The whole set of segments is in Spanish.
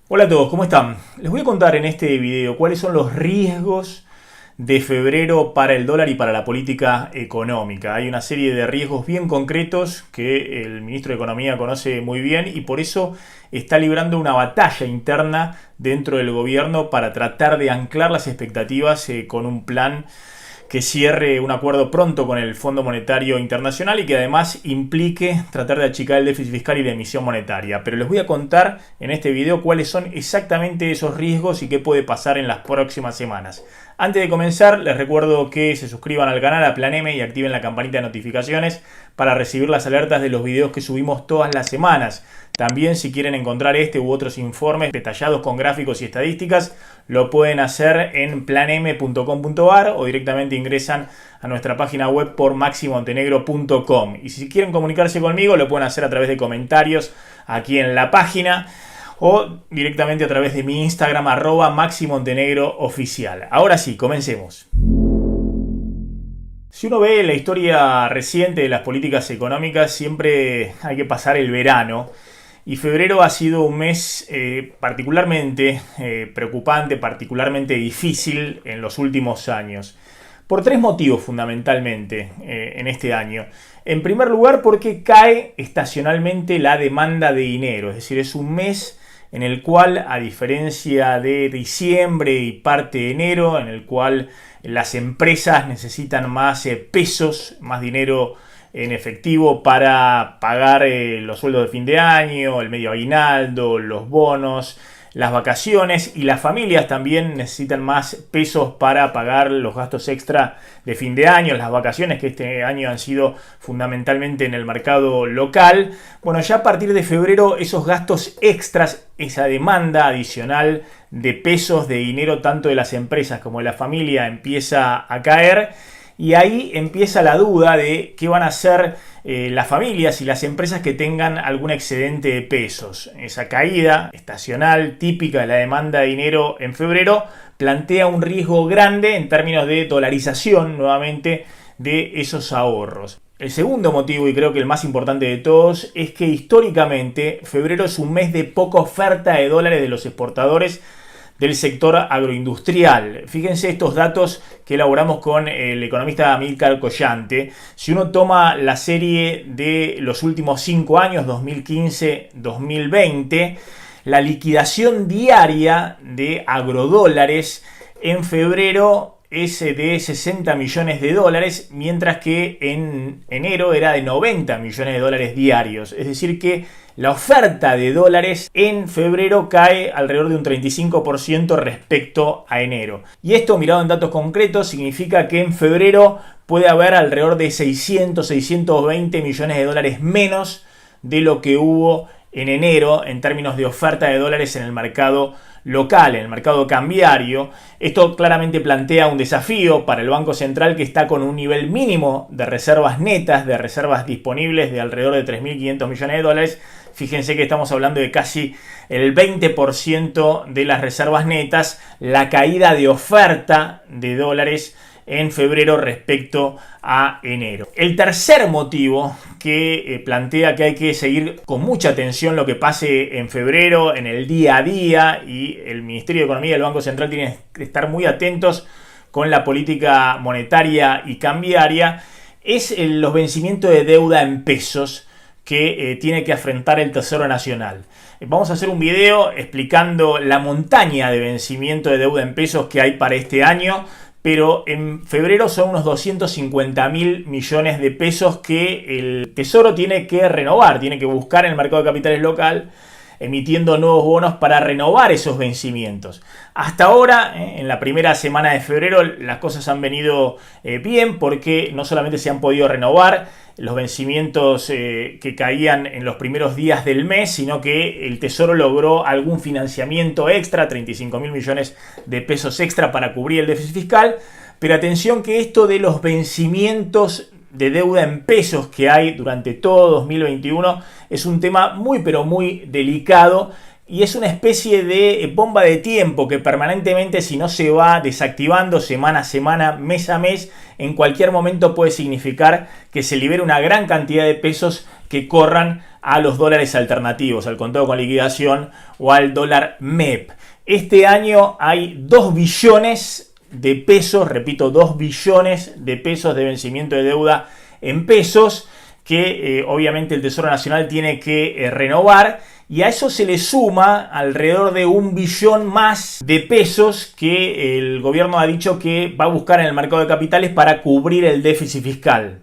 Hola a todos, ¿cómo están? Les voy a contar en este video cuáles son los riesgos de febrero para el dólar y para la política económica. Hay una serie de riesgos bien concretos que el ministro de Economía conoce muy bien y por eso está librando una batalla interna dentro del gobierno para tratar de anclar las expectativas con un plan que cierre un acuerdo pronto con el Fondo Monetario Internacional y que además implique tratar de achicar el déficit fiscal y la emisión monetaria. Pero les voy a contar en este video cuáles son exactamente esos riesgos y qué puede pasar en las próximas semanas. Antes de comenzar, les recuerdo que se suscriban al canal, a Plan M, y activen la campanita de notificaciones para recibir las alertas de los videos que subimos todas las semanas. También, si quieren encontrar este u otros informes detallados con gráficos y estadísticas, lo pueden hacer en planem.com.ar o directamente ingresan a nuestra página web por maximontenegro.com. Y si quieren comunicarse conmigo, lo pueden hacer a través de comentarios aquí en la página o directamente a través de mi Instagram, @maximontenegrooficial. Ahora sí, comencemos. Si uno ve la historia reciente de las políticas económicas, siempre hay que pasar el verano. Y febrero ha sido un mes particularmente preocupante, particularmente difícil en los últimos años. Por tres motivos fundamentalmente en este año. En primer lugar, porque cae estacionalmente la demanda de dinero. Es decir, es un mes en el cual, a diferencia de diciembre y parte de enero, en el cual las empresas necesitan más pesos, más dinero en efectivo para pagar los sueldos de fin de año, el medio aguinaldo, los bonos, las vacaciones, y las familias también necesitan más pesos para pagar los gastos extra de fin de año, las vacaciones que este año han sido fundamentalmente en el mercado local. Bueno, ya a partir de febrero esos gastos extras, esa demanda adicional de pesos, de dinero tanto de las empresas como de la familia empieza a caer. Y ahí empieza la duda de qué van a hacer las familias y las empresas que tengan algún excedente de pesos. Esa caída estacional típica de la demanda de dinero en febrero plantea un riesgo grande en términos de dolarización nuevamente de esos ahorros. El segundo motivo, y creo que el más importante de todos, es que históricamente febrero es un mes de poca oferta de dólares de los exportadores del sector agroindustrial. Fíjense estos datos que elaboramos con el economista Amílcar Collante. Si uno toma la serie de los últimos 5 años, 2015-2020, la liquidación diaria de agrodólares en febrero es de 60 millones de dólares, mientras que en enero era de 90 millones de dólares diarios. Es decir que la oferta de dólares en febrero cae alrededor de un 35% respecto a enero. Y esto, mirado en datos concretos, significa que en febrero puede haber alrededor de 620 millones de dólares menos de lo que hubo en enero en términos de oferta de dólares en el mercado local, en el mercado cambiario. Esto claramente plantea un desafío para el Banco Central, que está con un nivel mínimo de reservas netas, de reservas disponibles de alrededor de 3.500 millones de dólares. Fíjense que estamos hablando de casi el 20% de las reservas netas, la caída de oferta de dólares en febrero respecto a enero. El tercer motivo que plantea que hay que seguir con mucha atención lo que pase en febrero, en el día a día, y el Ministerio de Economía y el Banco Central tienen que estar muy atentos con la política monetaria y cambiaria, es los vencimientos de deuda en pesos que tiene que afrontar el Tesoro Nacional. Vamos a hacer un video explicando la montaña de vencimiento de deuda en pesos que hay para este año, pero en febrero son unos 250.000 millones de pesos que el Tesoro tiene que renovar, tiene que buscar en el mercado de capitales local, emitiendo nuevos bonos para renovar esos vencimientos. Hasta ahora, en la primera semana de febrero, las cosas han venido bien, porque no solamente se han podido renovar los vencimientos que caían en los primeros días del mes, sino que el Tesoro logró algún financiamiento extra, 35.000 millones de pesos extra para cubrir el déficit fiscal. Pero atención, que esto de los vencimientos de deuda en pesos que hay durante todo 2021 es un tema muy pero muy delicado, y es una especie de bomba de tiempo que permanentemente, si no se va desactivando semana a semana, mes a mes, en cualquier momento puede significar que se libere una gran cantidad de pesos que corran a los dólares alternativos, al contado con liquidación o al dólar MEP. Este año hay 2 billones de pesos, repito, 2 billones de pesos de vencimiento de deuda en pesos que obviamente el Tesoro Nacional tiene que renovar, y a eso se le suma alrededor de 1 billón más de pesos que el gobierno ha dicho que va a buscar en el mercado de capitales para cubrir el déficit fiscal.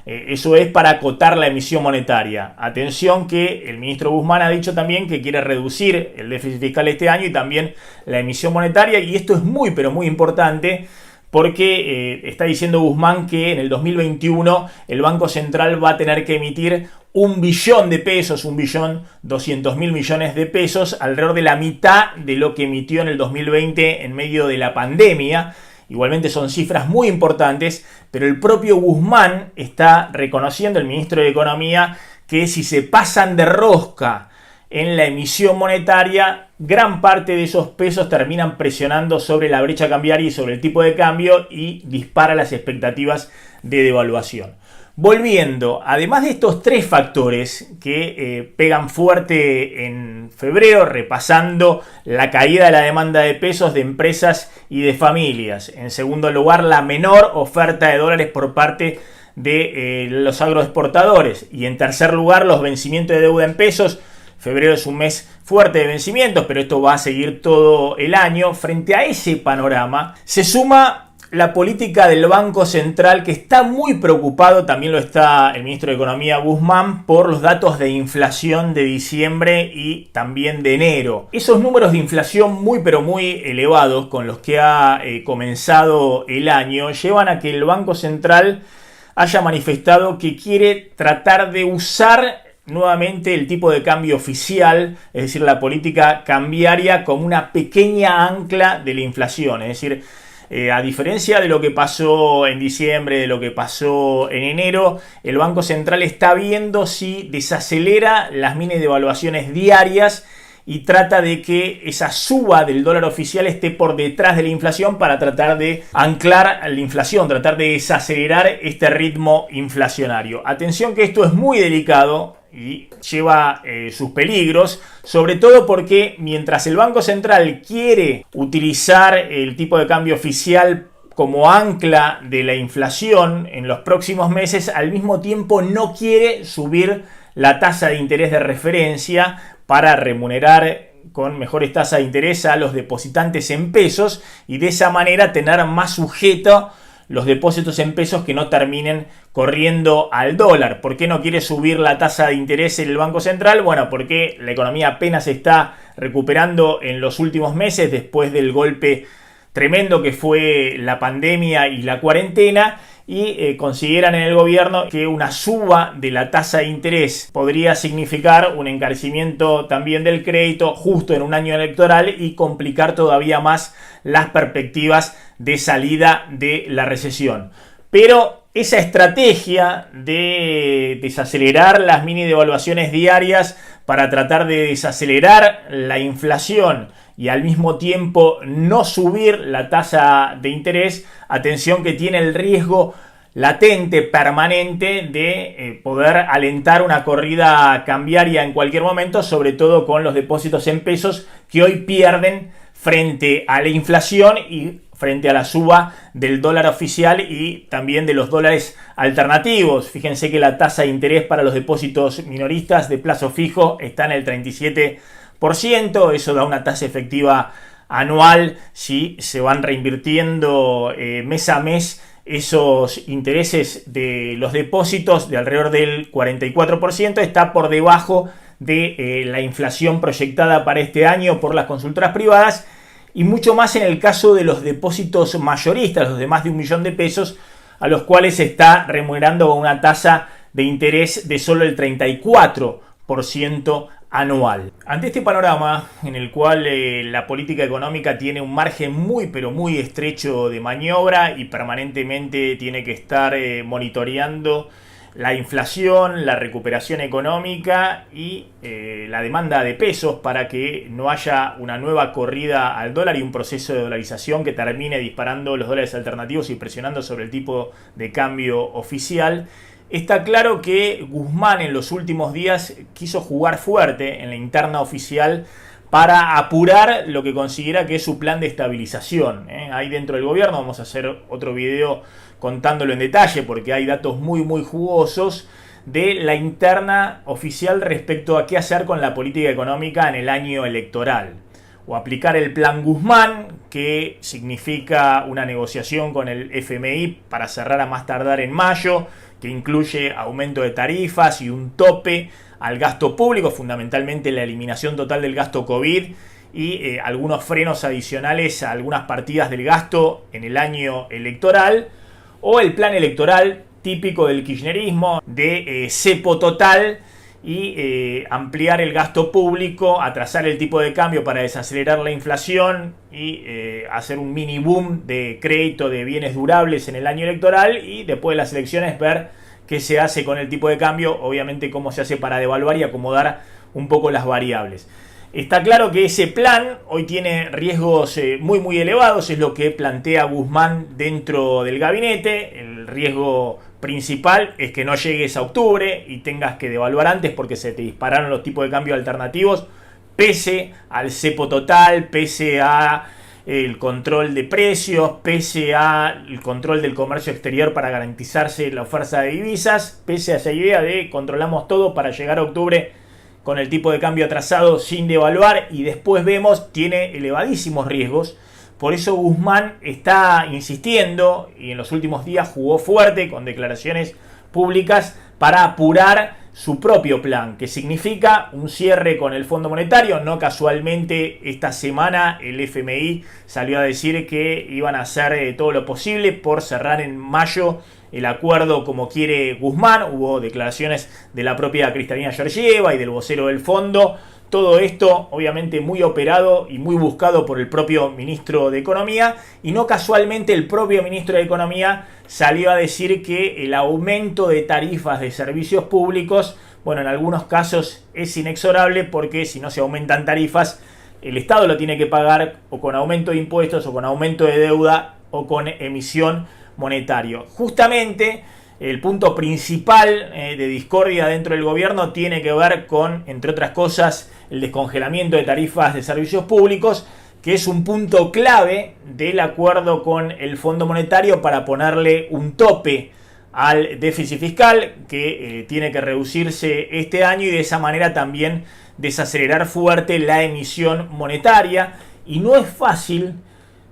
Eso es para acotar la emisión monetaria. Atención que el ministro Guzmán ha dicho también que quiere reducir el déficit fiscal este año y también la emisión monetaria, y esto es muy pero muy importante porque está diciendo Guzmán que en el 2021 el Banco Central va a tener que emitir 1 billón de pesos, 1.200.000 millones de pesos, alrededor de la mitad de lo que emitió en el 2020 en medio de la pandemia. Igualmente son cifras muy importantes, pero el propio Guzmán está reconociendo, el ministro de Economía, que si se pasan de rosca en la emisión monetaria, gran parte de esos pesos terminan presionando sobre la brecha cambiaria y sobre el tipo de cambio y dispara las expectativas de devaluación. Volviendo, además de estos 3 factores que pegan fuerte en febrero, repasando la caída de la demanda de pesos de empresas y de familias. En segundo lugar, la menor oferta de dólares por parte de los agroexportadores. Y en tercer lugar, los vencimientos de deuda en pesos. Febrero es un mes fuerte de vencimientos, pero esto va a seguir todo el año. Frente a ese panorama, se suma la política del Banco Central, que está muy preocupado, también lo está el ministro de Economía Guzmán, por los datos de inflación de diciembre y también de enero. Esos números de inflación muy pero muy elevados con los que ha comenzado el año llevan a que el Banco Central haya manifestado que quiere tratar de usar nuevamente el tipo de cambio oficial, es decir, la política cambiaria, como una pequeña ancla de la inflación. Es decir, a diferencia de lo que pasó en diciembre, de lo que pasó en enero, el Banco Central está viendo si desacelera las mini devaluaciones diarias y trata de que esa suba del dólar oficial esté por detrás de la inflación para tratar de anclar la inflación, tratar de desacelerar este ritmo inflacionario. Atención que esto es muy delicado y lleva sus peligros, sobre todo porque mientras el Banco Central quiere utilizar el tipo de cambio oficial como ancla de la inflación en los próximos meses, al mismo tiempo no quiere subir la tasa de interés de referencia para remunerar con mejores tasas de interés a los depositantes en pesos y de esa manera tener más sujeto los depósitos en pesos que no terminen corriendo al dólar. ¿Por qué no quiere subir la tasa de interés en el Banco Central? Bueno, porque la economía apenas se está recuperando en los últimos meses después del golpe tremendo que fue la pandemia y la cuarentena, y consideran en el gobierno que una suba de la tasa de interés podría significar un encarecimiento también del crédito justo en un año electoral y complicar todavía más las perspectivas de salida de la recesión. Pero esa estrategia de desacelerar las mini devaluaciones diarias para tratar de desacelerar la inflación y al mismo tiempo no subir la tasa de interés, atención que tiene el riesgo latente, permanente, de poder alentar una corrida cambiaria en cualquier momento, sobre todo con los depósitos en pesos que hoy pierden frente a la inflación y frente a la suba del dólar oficial y también de los dólares alternativos. Fíjense que la tasa de interés para los depósitos minoristas de plazo fijo está en el 37%, eso da una tasa efectiva anual si se van reinvirtiendo mes a mes esos intereses de los depósitos de alrededor del 44%, está por debajo de la inflación proyectada para este año por las consultoras privadas, y mucho más en el caso de los depósitos mayoristas, los de más de 1 millón de pesos, a los cuales se está remunerando con una tasa de interés de solo el 34% anual. Ante este panorama en el cual la política económica tiene un margen muy pero muy estrecho de maniobra y permanentemente tiene que estar monitoreando la inflación, la recuperación económica y la demanda de pesos para que no haya una nueva corrida al dólar y un proceso de dolarización que termine disparando los dólares alternativos y presionando sobre el tipo de cambio oficial, Está claro que Guzmán en los últimos días quiso jugar fuerte en la interna oficial para apurar lo que considera que es su plan de estabilización. Ahí dentro del gobierno vamos a hacer otro video contándolo en detalle porque hay datos muy jugosos de la interna oficial respecto a qué hacer con la política económica en el año electoral. O aplicar el plan Guzmán, que significa una negociación con el FMI para cerrar a más tardar en mayo, que incluye aumento de tarifas y un tope al gasto público, fundamentalmente la eliminación total del gasto COVID y algunos frenos adicionales a algunas partidas del gasto en el año electoral, o el plan electoral típico del kirchnerismo de cepo total y ampliar el gasto público, atrasar el tipo de cambio para desacelerar la inflación y hacer un mini boom de crédito de bienes durables en el año electoral, y después de las elecciones ver qué se hace con el tipo de cambio, obviamente cómo se hace para devaluar y acomodar un poco las variables. Está claro que ese plan hoy tiene riesgos muy elevados, es lo que plantea Guzmán dentro del gabinete. El riesgo principal es que no llegues a octubre y tengas que devaluar antes porque se te dispararon los tipos de cambio alternativos, pese al cepo total, pese a el control de precios, pese al control del comercio exterior para garantizarse la oferta de divisas, pese a esa idea de controlamos todo para llegar a octubre con el tipo de cambio atrasado sin devaluar, y después vemos tiene elevadísimos riesgos. Por eso Guzmán está insistiendo y en los últimos días jugó fuerte con declaraciones públicas para apurar su propio plan, que significa un cierre con el Fondo Monetario. No casualmente esta semana el FMI salió a decir que iban a hacer todo lo posible por cerrar en mayo el acuerdo como quiere Guzmán. Hubo declaraciones de la propia Cristalina Georgieva y del vocero del fondo. Todo esto obviamente muy operado y muy buscado por el propio ministro de Economía, y no casualmente el propio ministro de Economía salió a decir que el aumento de tarifas de servicios públicos, bueno, en algunos casos es inexorable, porque si no se aumentan tarifas, el Estado lo tiene que pagar o con aumento de impuestos o con aumento de deuda o con emisión monetaria. Justamente el punto principal de discordia dentro del gobierno tiene que ver con, entre otras cosas, el descongelamiento de tarifas de servicios públicos, que es un punto clave del acuerdo con el Fondo Monetario para ponerle un tope al déficit fiscal que tiene que reducirse este año, y de esa manera también desacelerar fuerte la emisión monetaria. Y no es fácil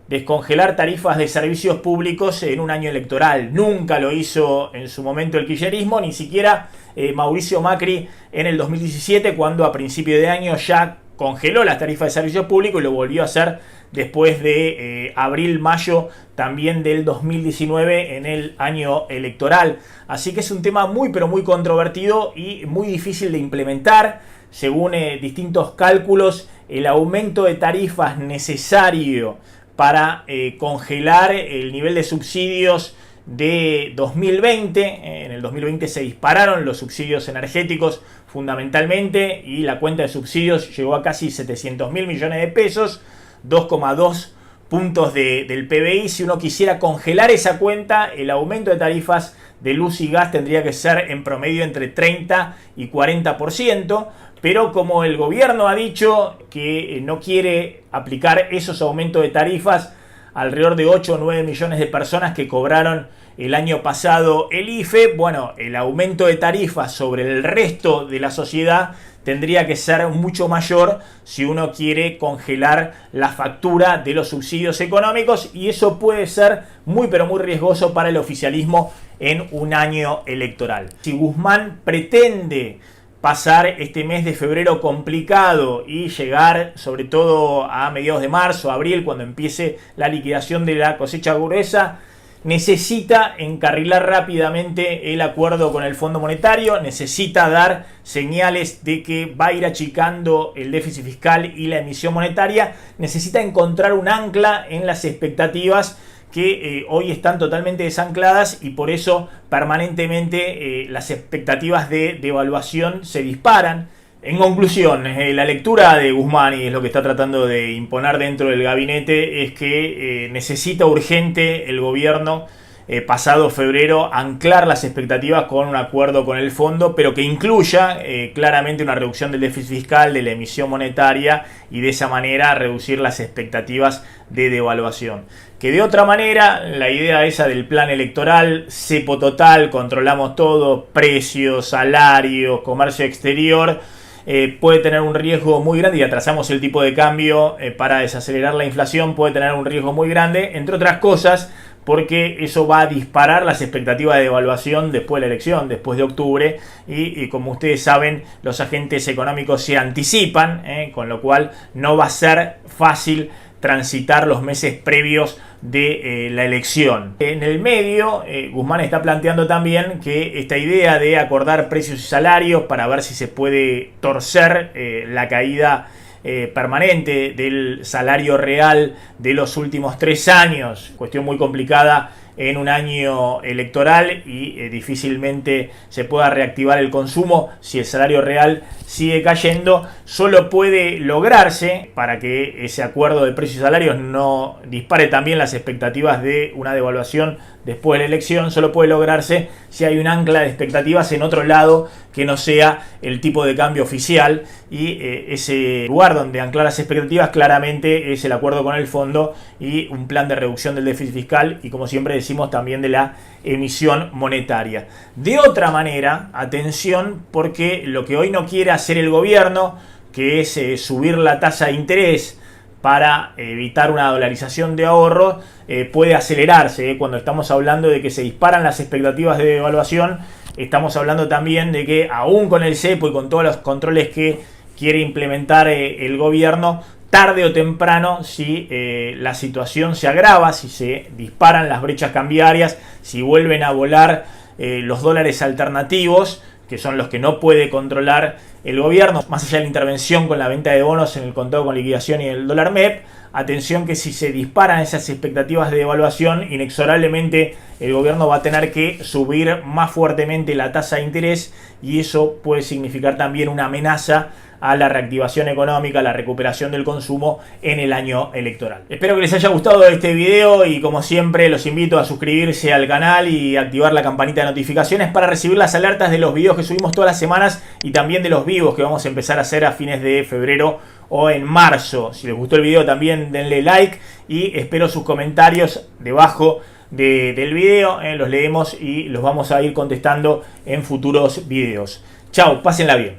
descongelar tarifas de servicios públicos en un año electoral. Nunca lo hizo en su momento el kirchnerismo, ni siquiera Mauricio Macri en el 2017, cuando a principio de año ya congeló las tarifas de servicios públicos, y lo volvió a hacer después de abril-mayo también del 2019 en el año electoral. Así que es un tema muy controvertido y muy difícil de implementar. Según distintos cálculos, el aumento de tarifas necesario para congelar el nivel de subsidios de 2020. En el 2020 se dispararon los subsidios energéticos fundamentalmente, y la cuenta de subsidios llegó a casi 700 mil millones de pesos, 2,2 puntos del PBI. Si uno quisiera congelar esa cuenta, el aumento de tarifas de luz y gas tendría que ser en promedio entre 30 y 40%. Pero como el gobierno ha dicho que no quiere aplicar esos aumentos de tarifas, alrededor de 8 o 9 millones de personas que cobraron el año pasado el IFE, bueno, el aumento de tarifas sobre el resto de la sociedad tendría que ser mucho mayor si uno quiere congelar la factura de los subsidios económicos, y eso puede ser muy riesgoso para el oficialismo en un año electoral. Si Guzmán pretende pasar este mes de febrero complicado y llegar sobre todo a mediados de marzo, abril, cuando empiece la liquidación de la cosecha gruesa, necesita encarrilar rápidamente el acuerdo con el Fondo Monetario, necesita dar señales de que va a ir achicando el déficit fiscal y la emisión monetaria, necesita encontrar un ancla en las expectativas que hoy están totalmente desancladas, y por eso permanentemente las expectativas de devaluación se disparan. En conclusión, la lectura de Guzmán, y es lo que está tratando de imponer dentro del gabinete, es que necesita urgente el gobierno pasado febrero, anclar las expectativas con un acuerdo con el fondo, pero que incluya claramente una reducción del déficit fiscal, de la emisión monetaria y de esa manera reducir las expectativas de devaluación. Que de otra manera, la idea esa del plan electoral, cepo total, controlamos todo, precios, salarios, comercio exterior, puede tener un riesgo muy grande y atrasamos el tipo de cambio para desacelerar la inflación, puede tener un riesgo muy grande, entre otras cosas, porque eso va a disparar las expectativas de devaluación después de la elección, después de octubre, y como ustedes saben, los agentes económicos se anticipan, con lo cual no va a ser fácil transitar los meses previos de la elección. En el medio, Guzmán está planteando también que esta idea de acordar precios y salarios para ver si se puede torcer la caída permanente del salario real de los últimos 3 años, cuestión muy complicada en un año electoral y difícilmente se pueda reactivar el consumo si el salario real sigue cayendo, solo puede lograrse, para que ese acuerdo de precios y salarios no dispare también las expectativas de una devaluación después de la elección, solo puede lograrse si hay un ancla de expectativas en otro lado que no sea el tipo de cambio oficial, y ese lugar donde anclar las expectativas claramente es el acuerdo con el fondo y un plan de reducción del déficit fiscal y, como siempre decimos, también de la emisión monetaria. De otra manera, atención, porque lo que hoy no quiere hacer el gobierno, que es subir la tasa de interés para evitar una dolarización de ahorro, puede acelerarse. Cuando estamos hablando de que se disparan las expectativas de devaluación, estamos hablando también de que aún con el cepo y con todos los controles que quiere implementar el gobierno, tarde o temprano, si la situación se agrava, si se disparan las brechas cambiarias, si vuelven a volar los dólares alternativos, que son los que no puede controlar el gobierno, más allá de la intervención con la venta de bonos en el contado con liquidación y el dólar MEP, atención que si se disparan esas expectativas de devaluación, inexorablemente el gobierno va a tener que subir más fuertemente la tasa de interés, y eso puede significar también una amenaza a la reactivación económica, a la recuperación del consumo en el año electoral. Espero que les haya gustado este video y, como siempre, los invito a suscribirse al canal y activar la campanita de notificaciones para recibir las alertas de los videos que subimos todas las semanas y también de los vivos que vamos a empezar a hacer a fines de febrero o en marzo. Si les gustó el video, también denle like y espero sus comentarios debajo del video. Los leemos y los vamos a ir contestando en futuros videos. Chao, pásenla bien.